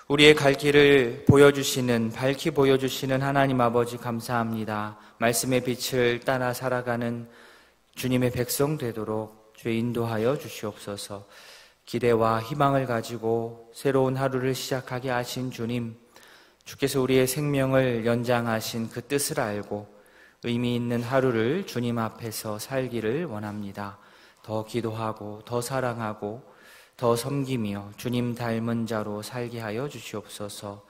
우리의 갈 길을 보여주시는, 밝히 보여주시는 하나님 아버지 감사합니다. 말씀의 빛을 따라 살아가는 주님의 백성 되도록 주의 인도하여 주시옵소서. 기대와 희망을 가지고 새로운 하루를 시작하게 하신 주님, 주께서 우리의 생명을 연장하신 그 뜻을 알고 의미 있는 하루를 주님 앞에서 살기를 원합니다. 더 기도하고 더 사랑하고 더 섬기며 주님 닮은 자로 살게 하여 주시옵소서.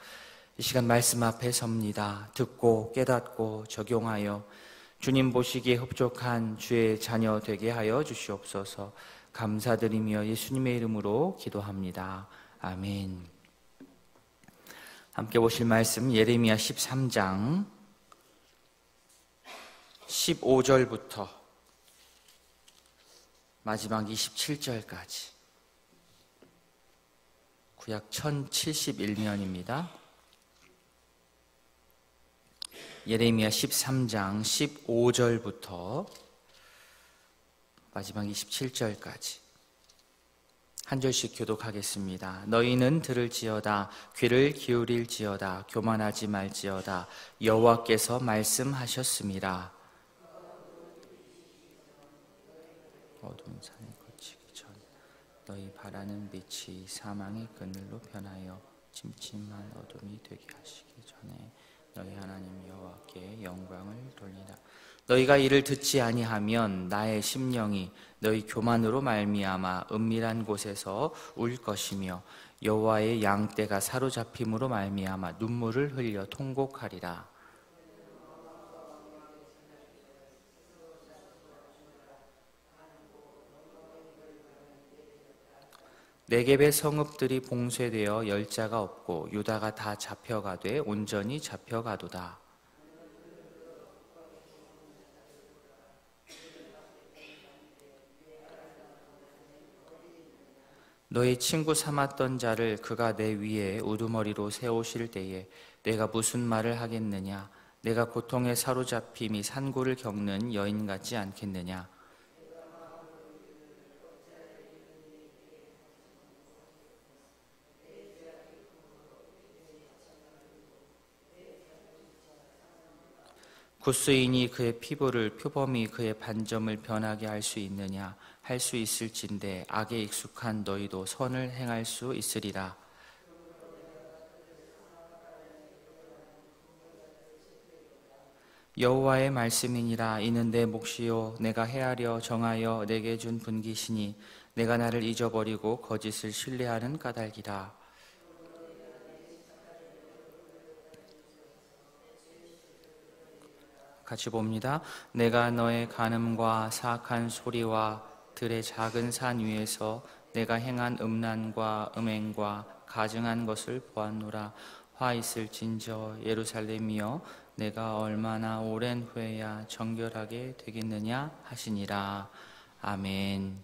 이 시간 말씀 앞에 섭니다. 듣고 깨닫고 적용하여 주님 보시기에 흡족한 주의 자녀 되게 하여 주시옵소서. 감사드리며 예수님의 이름으로 기도합니다. 아멘. 함께 보실 말씀 예레미야 13장 15절부터 마지막 27절까지 구약 1071년입니다. 예레미야 13장 15절부터 마지막 27절까지 한 절씩 교독하겠습니다. 너희는 들을지어다, 귀를 기울일지어다, 교만하지 말지어다. 여호와께서 말씀하셨습니다. 어두운 산에 거치기 전 너희 바라는 빛이 사망의 그늘로 변하여 침침한 어둠이 되게 하시기 전에 너희 하나님 여호와께 영광을 돌리라. 너희가 이를 듣지 아니하면 나의 심령이 너희 교만으로 말미암아 은밀한 곳에서 울 것이며 여호와의 양떼가 사로잡힘으로 말미암아 눈물을 흘려 통곡하리라. 네겝의 성읍들이 봉쇄되어 열자가 없고 유다가 다 잡혀가되 온전히 잡혀가도다. 너희 친구 삼았던 자를 그가 내 위에 우두머리로 세우실 때에 내가 무슨 말을 하겠느냐? 내가 고통에 사로잡힘이 산고를 겪는 여인 같지 않겠느냐? 구스인이 그의 피부를, 표범이 그의 반점을 변하게 할 수 있느냐? 할 수 있을진데 악에 익숙한 너희도 선을 행할 수 있으리라. 여호와의 말씀이니라. 이는 내 몫이요 내가 헤아려 정하여 내게 준 분기시니 내가 나를 잊어버리고 거짓을 신뢰하는 까닭이라. 같이 봅니다. 내가 너의 간음과 사악한 소리와 들의 작은 산 위에서 내가 행한 음란과 음행과 가증한 것을 보았노라. 화 있을진저 예루살렘이여 내가 얼마나 오랜 후에야 정결하게 되겠느냐 하시니라. 아멘.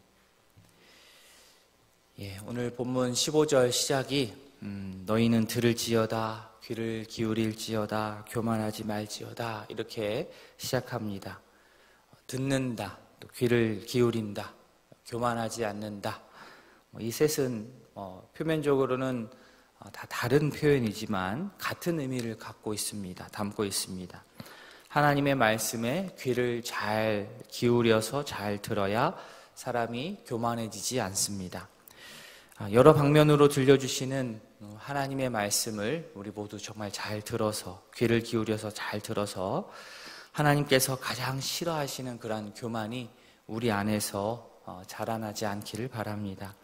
오늘 본문 15절 시작이 너희는 들을지어다, 귀를 기울일지어다, 교만하지 말지어다 이렇게 시작합니다. 듣는다, 또 귀를 기울인다, 교만하지 않는다. 이 셋은 표면적으로는 다 다른 표현이지만 같은 의미를 갖고 있습니다. 담고 있습니다. 하나님의 말씀에 귀를 잘 기울여서 잘 들어야 사람이 교만해지지 않습니다. 여러 방면으로 들려주시는 하나님의 말씀을 우리 모두 정말 잘 들어서, 귀를 기울여서 잘 들어서 하나님께서 가장 싫어하시는 그러한 교만이 우리 안에서 자라나지 않기를 바랍니다.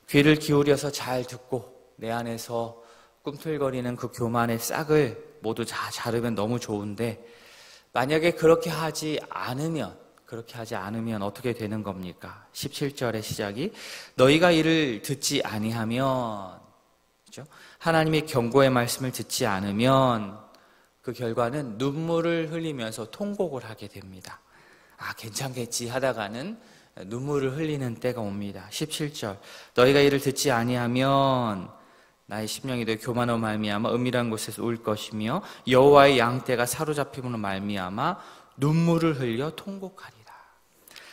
귀를 기울여서 잘 듣고 내 안에서 꿈틀거리는 그 교만의 싹을 모두 다 자르면 너무 좋은데, 만약에 그렇게 하지 않으면 어떻게 되는 겁니까? 17절의 시작이 너희가 이를 듣지 아니하면, 그렇죠? 하나님의 경고의 말씀을 듣지 않으면 그 결과는 눈물을 흘리면서 통곡을 하게 됩니다. 괜찮겠지 하다가는 눈물을 흘리는 때가 옵니다. 17절 너희가 이를 듣지 아니하면 나의 심령이 너희 교만으로 말미암아 은밀한 곳에서 울 것이며 여호와의 양떼가 사로잡힘으로 말미암아 눈물을 흘려 통곡하리라.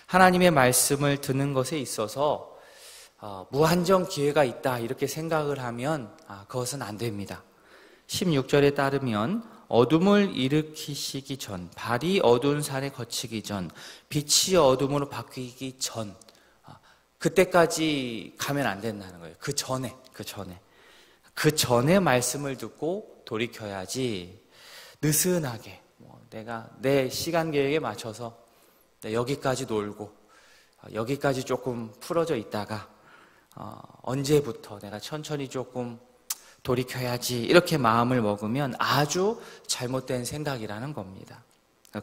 하나님의 말씀을 듣는 것에 있어서 무한정 기회가 있다 이렇게 생각을 하면 그것은 안 됩니다. 16절에 따르면 어둠을 일으키시기 전, 발이 어두운 산에 거치기 전, 빛이 어둠으로 바뀌기 전, 그때까지 가면 안 된다는 거예요. 그 전에 말씀을 듣고 돌이켜야지 느슨하게 내가 내 시간 계획에 맞춰서 여기까지 놀고 여기까지 조금 풀어져 있다가 언제부터 내가 천천히 조금 돌이켜야지 이렇게 마음을 먹으면 아주 잘못된 생각이라는 겁니다.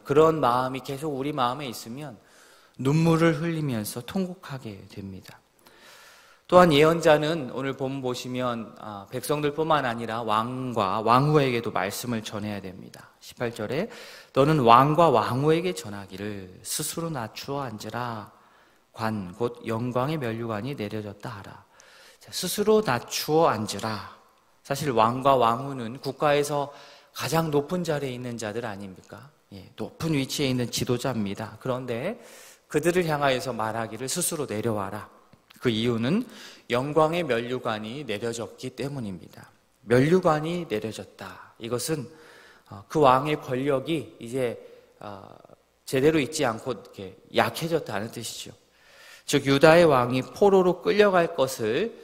그런 마음이 계속 우리 마음에 있으면 눈물을 흘리면서 통곡하게 됩니다. 또한 예언자는 오늘 본문 보시면 백성들뿐만 아니라 왕과 왕후에게도 말씀을 전해야 됩니다. 18절에 너는 왕과 왕후에게 전하기를 스스로 낮추어 앉으라. 관 곧 영광의 면류관이 내려졌다 하라. 스스로 낮추어 앉으라. 사실 왕과 왕후는 국가에서 가장 높은 자리에 있는 자들 아닙니까? 높은 위치에 있는 지도자입니다. 그런데 그들을 향하여서 말하기를 스스로 내려와라. 그 이유는 영광의 면류관이 내려졌기 때문입니다. 면류관이 내려졌다. 이것은 그 왕의 권력이 이제 제대로 있지 않고 이렇게 약해졌다는 뜻이죠. 즉 유다의 왕이 포로로 끌려갈 것을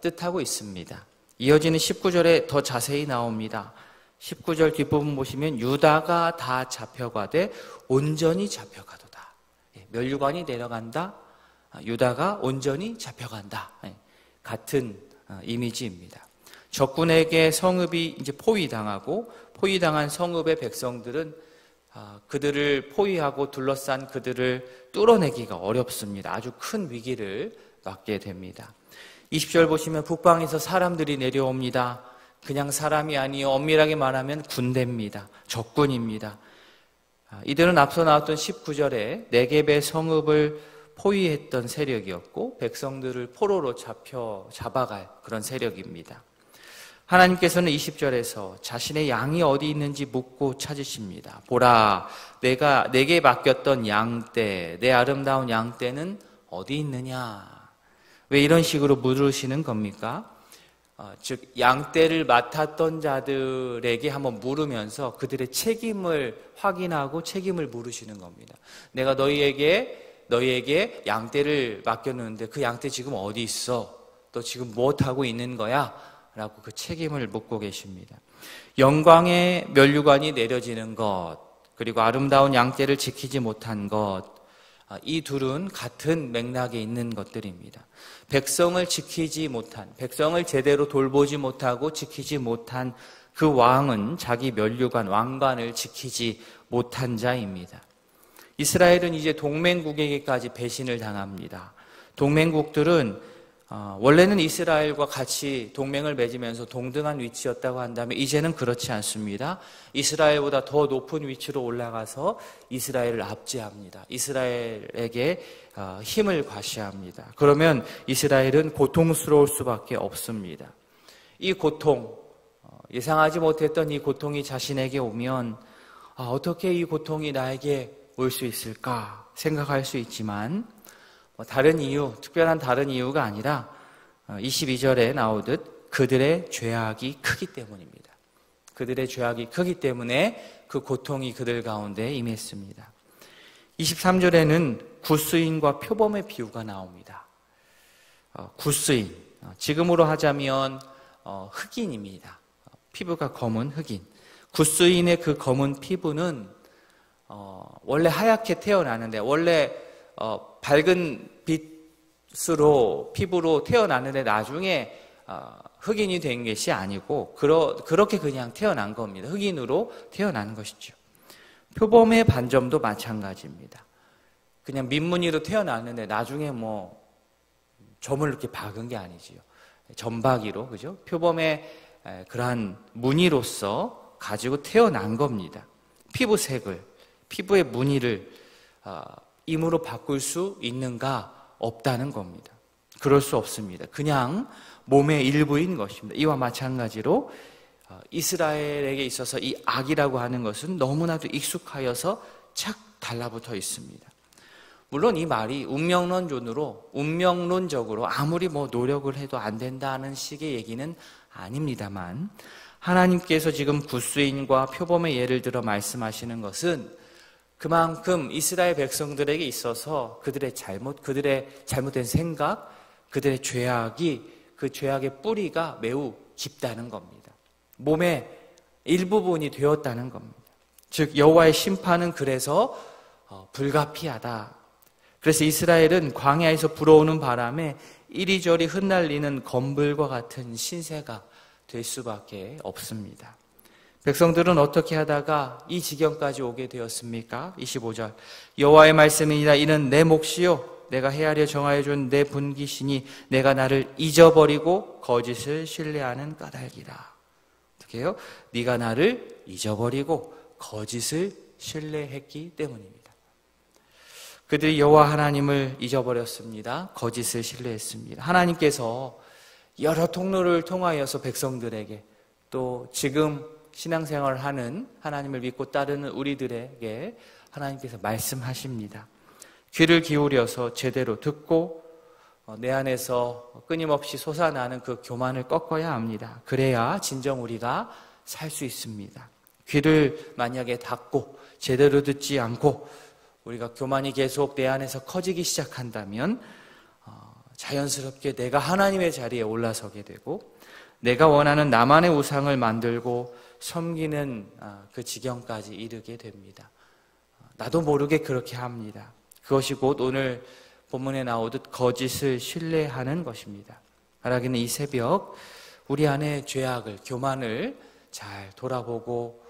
뜻하고 있습니다. 이어지는 19절에 더 자세히 나옵니다. 19절 뒷부분 보시면 유다가 다 잡혀가되 온전히 잡혀가도다. 면류관이 내려간다. 유다가 온전히 잡혀간다. 같은 이미지입니다. 적군에게 성읍이 이제 포위당하고 포위당한 성읍의 백성들은 그들을 포위하고 둘러싼 그들을 뚫어내기가 어렵습니다. 아주 큰 위기를 맞게 됩니다. 20절 보시면 북방에서 사람들이 내려옵니다. 그냥 사람이 아니요 엄밀하게 말하면 군대입니다. 적군입니다. 이들은 앞서 나왔던 19절에 네겝의 성읍을 포위했던 세력이었고 백성들을 포로로 잡아갈 그런 세력입니다. 하나님께서는 20절에서 자신의 양이 어디 있는지 묻고 찾으십니다. 보라, 내게 맡겼던 양떼, 내 아름다운 양떼는 어디 있느냐? 왜 이런 식으로 물으시는 겁니까? 즉 양떼를 맡았던 자들에게 한번 물으면서 그들의 책임을 확인하고 책임을 물으시는 겁니다. 내가 너희에게 양떼를 맡겼는데 그 양떼 지금 어디 있어? 너 지금 무엇하고 있는 거야? 라고 그 책임을 묻고 계십니다. 영광의 면류관이 내려지는 것, 그리고 아름다운 양떼를 지키지 못한 것, 이 둘은 같은 맥락에 있는 것들입니다. 백성을 지키지 못한, 백성을 제대로 돌보지 못하고 지키지 못한 그 왕은 자기 면류관, 왕관을 지키지 못한 자입니다. 이스라엘은 이제 동맹국에게까지 배신을 당합니다. 동맹국들은 원래는 이스라엘과 같이 동맹을 맺으면서 동등한 위치였다고 한다면 이제는 그렇지 않습니다. 이스라엘보다 더 높은 위치로 올라가서 이스라엘을 압제합니다. 이스라엘에게 힘을 과시합니다. 그러면 이스라엘은 고통스러울 수밖에 없습니다. 이 고통, 예상하지 못했던 이 고통이 자신에게 오면 어떻게 이 고통이 나에게 올 수 있을까 생각할 수 있지만 다른 이유, 특별한 다른 이유가 아니라 22절에 나오듯 그들의 죄악이 크기 때문입니다. 그들의 죄악이 크기 때문에 그 고통이 그들 가운데 임했습니다. 23절에는 굿수인과 표범의 비유가 나옵니다. 굿수인, 지금으로 하자면 흑인입니다. 피부가 검은 흑인. 굿수인의 그 검은 피부는 원래 하얗게 태어나는데 원래 밝은 빛으로 피부로 태어났는데 나중에 흑인이 된 것이 아니고 그렇게 그냥 태어난 겁니다. 흑인으로 태어난 것이죠. 표범의 반점도 마찬가지입니다. 그냥 민무늬로 태어났는데 나중에 점을 이렇게 박은 게 아니지요. 점박이로, 그죠? 표범의 그러한 무늬로서 가지고 태어난 겁니다. 피부색을, 피부의 무늬를 임으로 바꿀 수 있는가? 없다는 겁니다. 그럴 수 없습니다. 그냥 몸의 일부인 것입니다. 이와 마찬가지로 이스라엘에게 있어서 이 악이라고 하는 것은 너무나도 익숙하여서 착 달라붙어 있습니다. 물론 이 말이 운명론적으로 아무리 노력을 해도 안 된다는 식의 얘기는 아닙니다만, 하나님께서 지금 굿수인과 표범의 예를 들어 말씀하시는 것은 그만큼 이스라엘 백성들에게 있어서 그들의 잘못된 생각, 그들의 그 죄악의 뿌리가 매우 깊다는 겁니다. 몸의 일부분이 되었다는 겁니다. 즉 여호와의 심판은 그래서 불가피하다. 그래서 이스라엘은 광야에서 불어오는 바람에 이리저리 흩날리는 검불과 같은 신세가 될 수밖에 없습니다. 백성들은 어떻게 하다가 이 지경까지 오게 되었습니까? 25절 여호와의 말씀이니라. 이는 내 몫이요 내가 헤아려 정하여 준 내 분깃이니 내가 나를 잊어버리고 거짓을 신뢰하는 까닭이라. 어떻게 해요? 네가 나를 잊어버리고 거짓을 신뢰했기 때문입니다. 그들이 여호와 하나님을 잊어버렸습니다. 거짓을 신뢰했습니다. 하나님께서 여러 통로를 통하여서 백성들에게, 또 지금 신앙생활을 하는, 하나님을 믿고 따르는 우리들에게 하나님께서 말씀하십니다. 귀를 기울여서 제대로 듣고 내 안에서 끊임없이 솟아나는 그 교만을 꺾어야 합니다. 그래야 진정 우리가 살 수 있습니다. 귀를 만약에 닫고 제대로 듣지 않고 우리가 교만이 계속 내 안에서 커지기 시작한다면 자연스럽게 내가 하나님의 자리에 올라서게 되고 내가 원하는 나만의 우상을 만들고 섬기는 그 지경까지 이르게 됩니다. 나도 모르게 그렇게 합니다. 그것이 곧 오늘 본문에 나오듯 거짓을 신뢰하는 것입니다. 하나님은 이 새벽 우리 안에 죄악을, 교만을 잘 돌아보고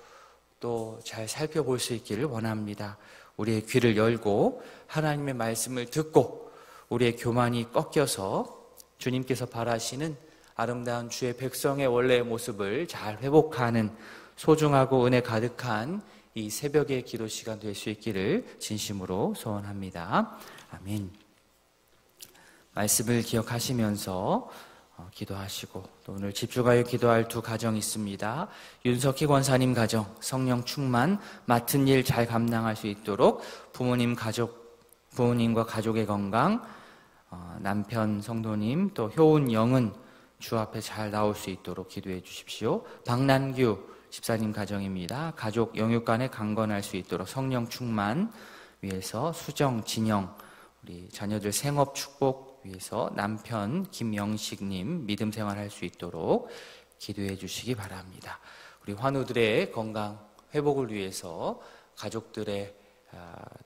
또 잘 살펴볼 수 있기를 원합니다. 우리의 귀를 열고 하나님의 말씀을 듣고 우리의 교만이 꺾여서 주님께서 바라시는 아름다운 주의 백성의 원래의 모습을 잘 회복하는 소중하고 은혜 가득한 이 새벽의 기도 시간 될 수 있기를 진심으로 소원합니다. 아멘. 말씀을 기억하시면서 기도하시고, 또 오늘 집중하여 기도할 두 가정이 있습니다. 윤석희 권사님 가정, 성령 충만, 맡은 일 잘 감당할 수 있도록 부모님과 가족의 건강, 남편 성도님, 또 효은 영은 주 앞에 잘 나올 수 있도록 기도해 주십시오. 박난규 집사님 가정입니다. 가족 영육간에 강건할 수 있도록 성령 충만 위해서 수정, 진영, 우리 자녀들 생업 축복 위해서 남편 김영식님 믿음 생활할 수 있도록 기도해 주시기 바랍니다. 우리 환우들의 건강 회복을 위해서 가족들의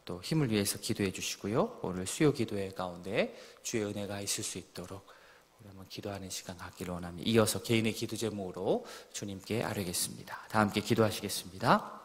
또 힘을 위해서 기도해 주시고요. 오늘 수요 기도회 가운데 주의 은혜가 있을 수 있도록 우리 한번 기도하는 시간 갖기를 원합니다. 이어서 개인의 기도 제목으로 주님께 아뢰겠습니다. 다 함께 기도하시겠습니다.